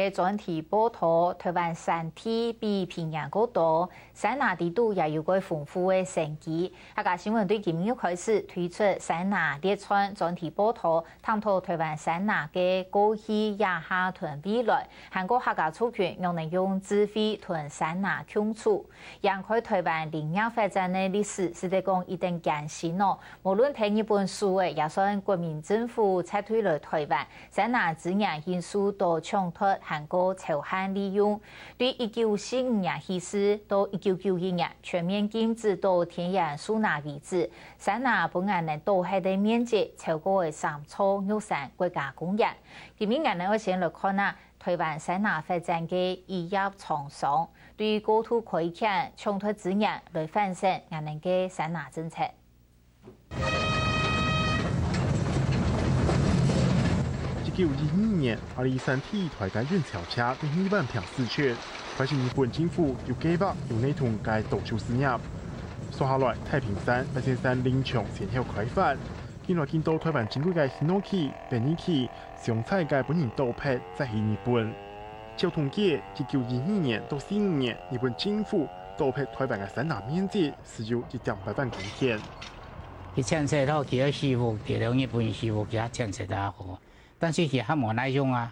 专题报道，台湾山体比平原高多，山拿地度也有个丰富的生机。家新闻队今日开始推出山拿列川专题报道，探讨台湾山拿的过去、也下同未来。韩国客家族群又能用智慧同山拿共处，扬开台湾林业发展的历史，是得讲一定艰辛哦。无论睇日本书的，也算国民政府撤退了台湾，山拿资源因素都抢脱。韩国朝鲜利用，对1945年起始到1991年全面禁止到天然苏拿为止，山拿本案能岛海的面积超过3处玉山国家公园。今年我们先来看啊，台湾山拿发展的一业创伤，对高度开垦、抢脱资源来反省我们的山拿政策。1922年，阿里山体育台嘅运钞车对2万平四缺，但是日本政府又计划用呢同该岛修事业。接下来，太平山、八仙山林场先后开发，近来见到台湾珍贵嘅ヒノキ、白尼キ、上菜嘅本人岛拍在去日本。照统计，1922年到45年，日本政府岛拍台湾嘅山拿面积是有1.8万公顷。佢建设到幾多師傅，其中日本師傅佢建設得好。但是也冇那種啊，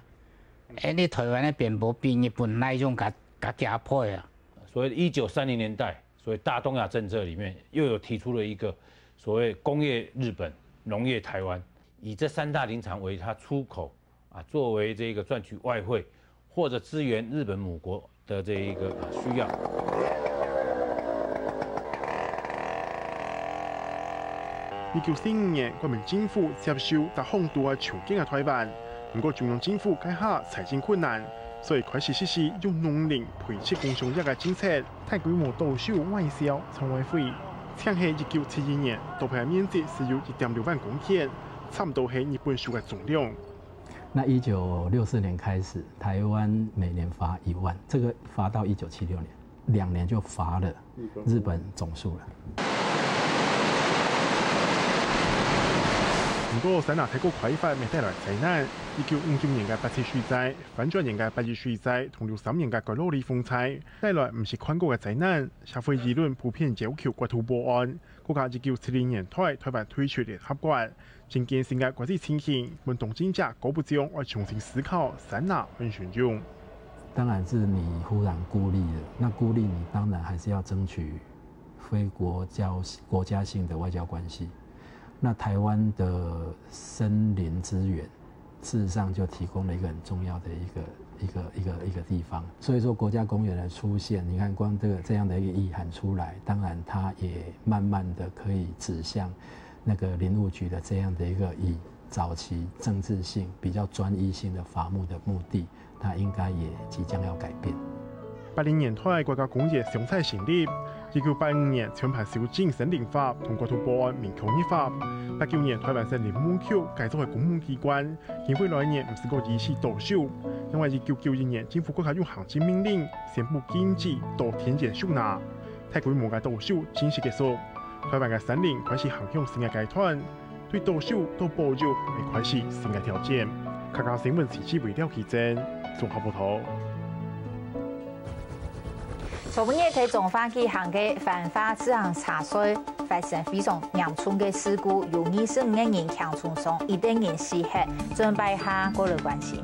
你台灣的邊部比日本那種更加配啊。所謂1930年代，所謂大東亞政策裡面又有提出了一個所謂工業日本、農業台灣，以這3大林場為它出口啊，作為這個賺取外匯或者支援日本母國的這一個需要。1945年，國民政府接受大幅度嘅重建嘅台灣，不過中央政府家下財政困難，所以開始實施用農林培植工商業嘅政策，大規模導收外銷廠外費。請係1971年，島拍面積是有1.6萬公頃，差唔多係日本書嘅總量。那1964年開始，台灣每年發1萬，這個發到1976年，2年就發了日本總數了。不過山拿太過開發，未帶來災難。1959年嘅8次水災、反轉年嘅8月水災同63年嘅蓋洛里風災，帶來唔是看過嘅災難。社會輿論普遍要求國土保安。國家1970年台灣推出聯合國，正見性嘅國際情形，運動專家高部長要重新思考山拿安全用。當然是你忽然孤立了，那孤立你當然還是要爭取非國家性的外交關係。那台灣的森林資源，事實上就提供了一個很重要的一個地方。所以說國家公園的出現，你看光這樣的一個意涵出來，當然它也慢慢的可以指向那個林務局的這樣的一個以早期政治性比較專一性的伐木的目的，它應該也即將要改變。80年代國家工業常態成立。1985年全盤修正森林法同國土保安民控法。89年台灣森林務局改造為公務機關，經過來年唔是個儀式導收。因為1991年政府國家用行政命令宣布禁止到田間收拿，大規模嘅導收正式結束。台灣嘅森林開始行向新嘅階段，對導收到保育會開始新嘅條件。客家新聞時事為了記者綜合報道。昨日喺中華機行嘅繁華自行茶水發生非常嚴重嘅事故，有25個人強重傷，100人死亡，準備下過來關心。